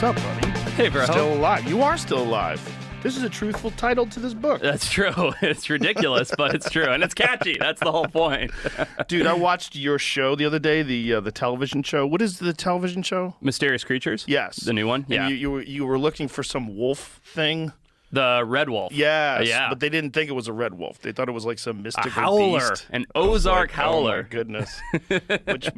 What's up, buddy? Hey, bro. Still alive. You are still alive. This is a truthful title to this book. That's true. It's ridiculous, but it's true. And it's catchy. That's the whole point. Dude, I watched your show the other day, the television show. What is the television show? Mysterious Creatures? Yes. The new one? Yeah. And you were looking for some wolf thing? The red wolf. Yes. Yeah. But they didn't think it was a red wolf. They thought it was like some mystical howler. beast. An Ozark howler. Oh, my goodness. Which,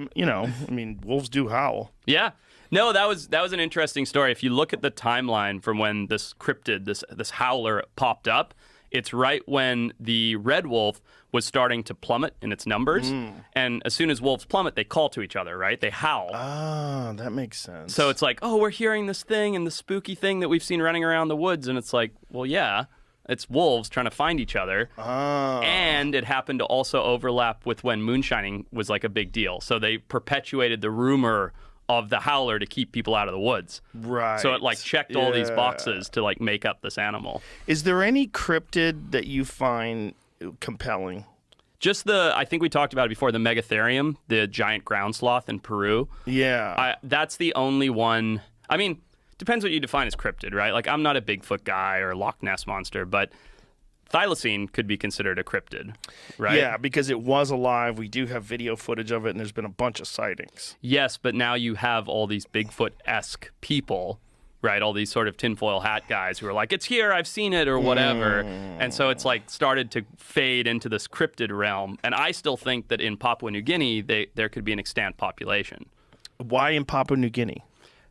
wolves do howl. Yeah. No, that was an interesting story. If you look at the timeline from when this cryptid, this howler popped up, it's right when the red wolf was starting to plummet in its numbers. And as soon as wolves plummet, they call to each other, right? They howl. Ah, that makes sense. So it's like, oh, we're hearing this thing and the spooky thing that we've seen running around the woods. And it's like, well, yeah, it's wolves trying to find each other. Ah. And it happened to also overlap with when moonshining was like a big deal. So they perpetuated the rumor of the howler to keep people out of the woods. Right. So it like checked all these boxes to like make up this animal. Is there any cryptid that you find compelling? Just I think we talked about it before, the Megatherium, the giant ground sloth in Peru. Yeah. That's the only one. I mean, depends what you define as cryptid, right? Like, I'm not a Bigfoot guy or Loch Ness monster, but thylacine could be considered a cryptid, right? Yeah, because it was alive. We do have video footage of it, and there's been a bunch of sightings. Yes, but now you have all these Bigfoot-esque people, right? All these sort of tinfoil hat guys who are like, it's here, I've seen it, or whatever. And so it's like started to fade into this cryptid realm. And I still think that in Papua New Guinea, there could be an extant population. Why in Papua New Guinea?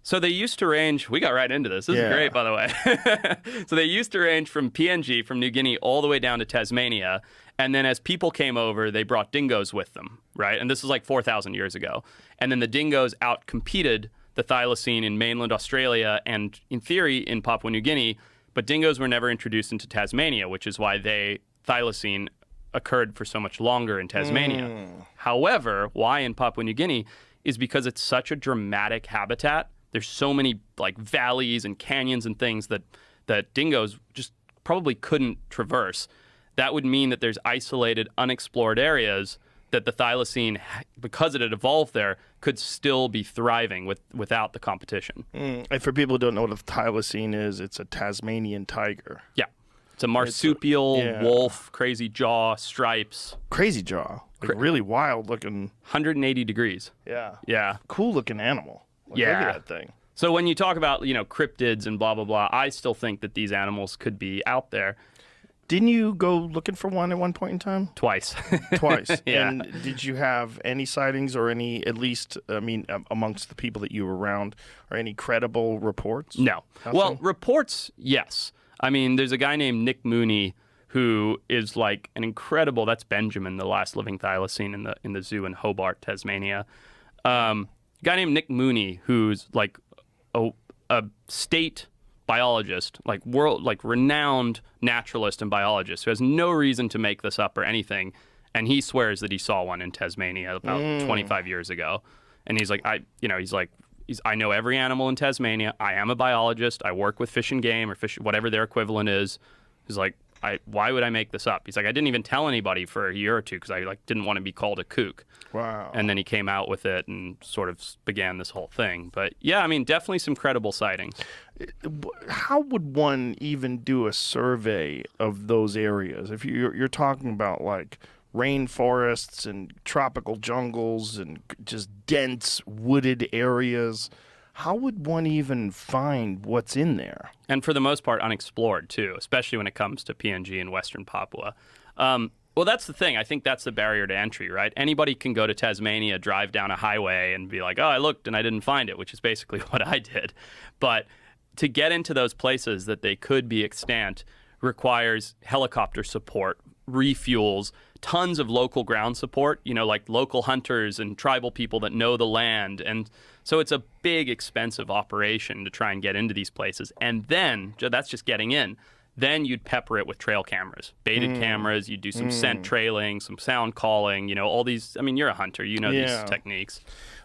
So they used to range, we got right into this. This is great, by the way. So they used to range from PNG, from New Guinea, all the way down to Tasmania. And then as people came over, they brought dingoes with them, right? And this was like 4,000 years ago. And then the dingoes outcompeted the thylacine in mainland Australia and, in theory, in Papua New Guinea. But dingoes were never introduced into Tasmania, which is why thylacine occurred for so much longer in Tasmania. However, why in Papua New Guinea is because it's such a dramatic habitat. There's so many like valleys and canyons and things that dingoes just probably couldn't traverse. That would mean that there's isolated, unexplored areas that the thylacine, because it had evolved there, could still be thriving without the competition. And for people who don't know what a thylacine is, it's a Tasmanian tiger. Yeah. It's a marsupial, wolf, crazy jaw, stripes. Crazy jaw. Like really wild looking. 180 degrees. Yeah. Yeah. Cool looking animal. Like, look at that thing. So when you talk about, cryptids and blah, blah, blah, I still think that these animals could be out there. Didn't you go looking for one at one point in time? Twice. Twice. Yeah. And did you have any sightings or any, at least, amongst the people that you were around, or any credible reports? No. Nothing? Well, reports, yes. I mean, there's a guy named Nick Mooney who is like an incredible, that's Benjamin, the last living thylacine in the zoo in Hobart, Tasmania. A guy named Nick Mooney, who's like a state biologist, like renowned naturalist and biologist, who has no reason to make this up or anything, and he swears that he saw one in Tasmania about 25 years ago. And he's like, I know every animal in Tasmania. I am a biologist. I work with Fish and Game or fish, whatever their equivalent is. He's like, why would I make this up? He's like, I didn't even tell anybody for a year or two because I didn't want to be called a kook. Wow. And then he came out with it and sort of began this whole thing. But yeah, I mean, definitely some credible sightings. How would one even do a survey of those areas? If you're talking about like rainforests and tropical jungles and just dense wooded areas, how would one even find what's in there? And for the most part, unexplored, too, especially when it comes to PNG and Western Papua. Well, that's the thing. I think that's the barrier to entry, right? Anybody can go to Tasmania, drive down a highway, and be like, oh, I looked and I didn't find it, which is basically what I did. But to get into those places that they could be extant requires helicopter support, refuels, tons of local ground support, like local hunters and tribal people that know the land. And so it's a big, expensive operation to try and get into these places. And then, that's just getting in. Then you'd pepper it with trail cameras, baited cameras. You'd do some scent trailing, some sound calling, all these. I mean, you're a hunter. You know these techniques.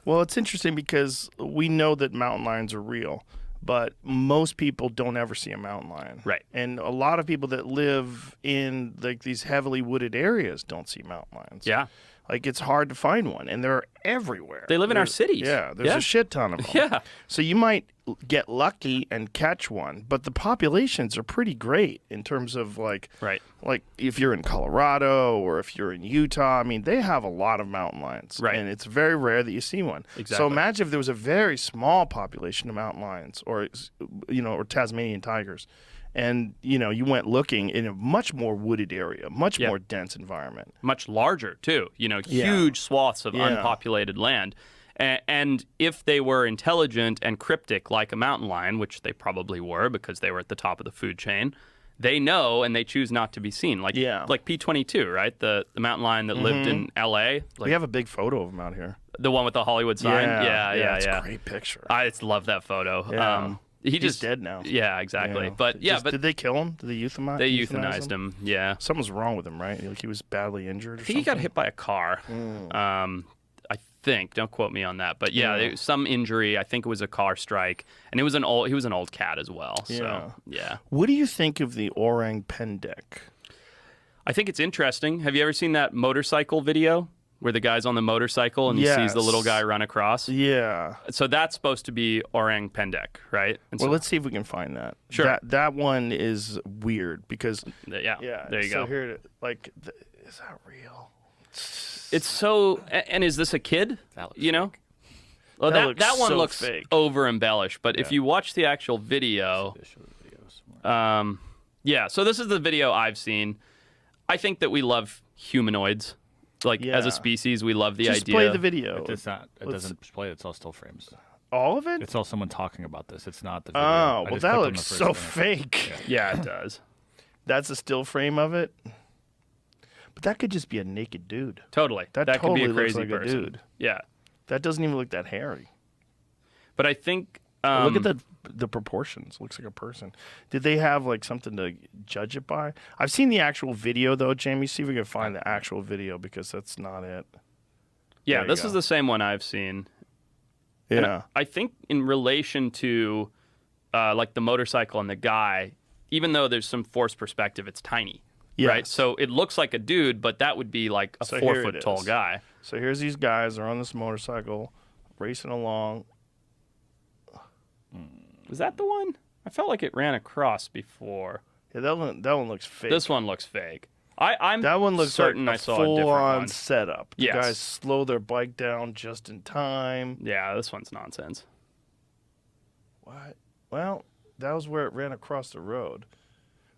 Well, it's interesting because we know that mountain lions are real, but most people don't ever see a mountain lion. Right. And a lot of people that live in like these heavily wooded areas don't see mountain lions. Yeah. Like, it's hard to find one, and they're everywhere. They live in our cities. Yeah, there's a shit ton of them. Yeah. So you might get lucky and catch one, but the populations are pretty great in terms of like if you're in Colorado or if you're in Utah. I mean, they have a lot of mountain lions, Right. and it's very rare that you see one. Exactly. So imagine if there was a very small population of mountain lions, or or Tasmanian tigers, and you went looking in a much more wooded area, much more dense environment, much larger too. Huge swaths of unpopulated land. And if they were intelligent and cryptic like a mountain lion, which they probably were because they were at the top of the food chain, they know and they choose not to be seen. Like P-22, right? The mountain lion that lived in L.A. We have a big photo of him out here. The one with the Hollywood sign? Yeah. It's a great picture. I just love that photo. Yeah. He's just dead now. Yeah, exactly. Yeah. But did they kill him? Did they euthanize? They euthanized him. Yeah. Something was wrong with him, right? Like he was badly injured. I think he got hit by a car. I think. Don't quote me on that. But there was some injury. I think it was a car strike, and he was an old cat as well. So yeah. What do you think of the orang pendek? I think it's interesting. Have you ever seen that motorcycle video where the guy's on the motorcycle and he sees the little guy run across? Yeah. So that's supposed to be orang pendek, right? And well, let's see if we can find that. Sure. That one is weird because there you go. Here, is that real? It's so. And is this a kid? That looks fake. Well, that one so looks fake. over embellished. But if you watch the actual video, So this is the video I've seen. I think that we love humanoids. As a species, we love the Just idea. play the video. It doesn't play. It's all still frames. All of it? It's all someone talking about this. It's not the video. Oh, well, that looks so fake. Yeah, it does. That's a still frame of it. But that could just be a naked dude. Totally. That totally could be a crazy looks like person. a dude. Yeah. That doesn't even look that hairy. But I think look at the proportions. Looks like a person. Did they have something to judge it by? I've seen the actual video though, Jamie. See if we can find the actual video because that's not it. Yeah, this is the same one I've seen. Yeah. And I think in relation to the motorcycle and the guy, even though there's some forced perspective, it's tiny. Yes. Right? So it looks like a dude, but that would be like a 4-foot tall guy. So here's these guys. They're on this motorcycle racing along. Was that the one? I felt like it ran across before. Yeah, that one looks fake. This one looks fake. I'm that one looks certain like I saw a different full-on one. setup. The Yes. guys slow their bike down just in time. Yeah, this one's nonsense. What? Well, that was where it ran across the road.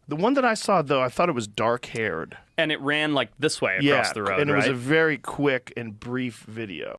The one that I saw, though, I thought it was dark-haired. And it ran this way across the road, and it right? was a very quick and brief video.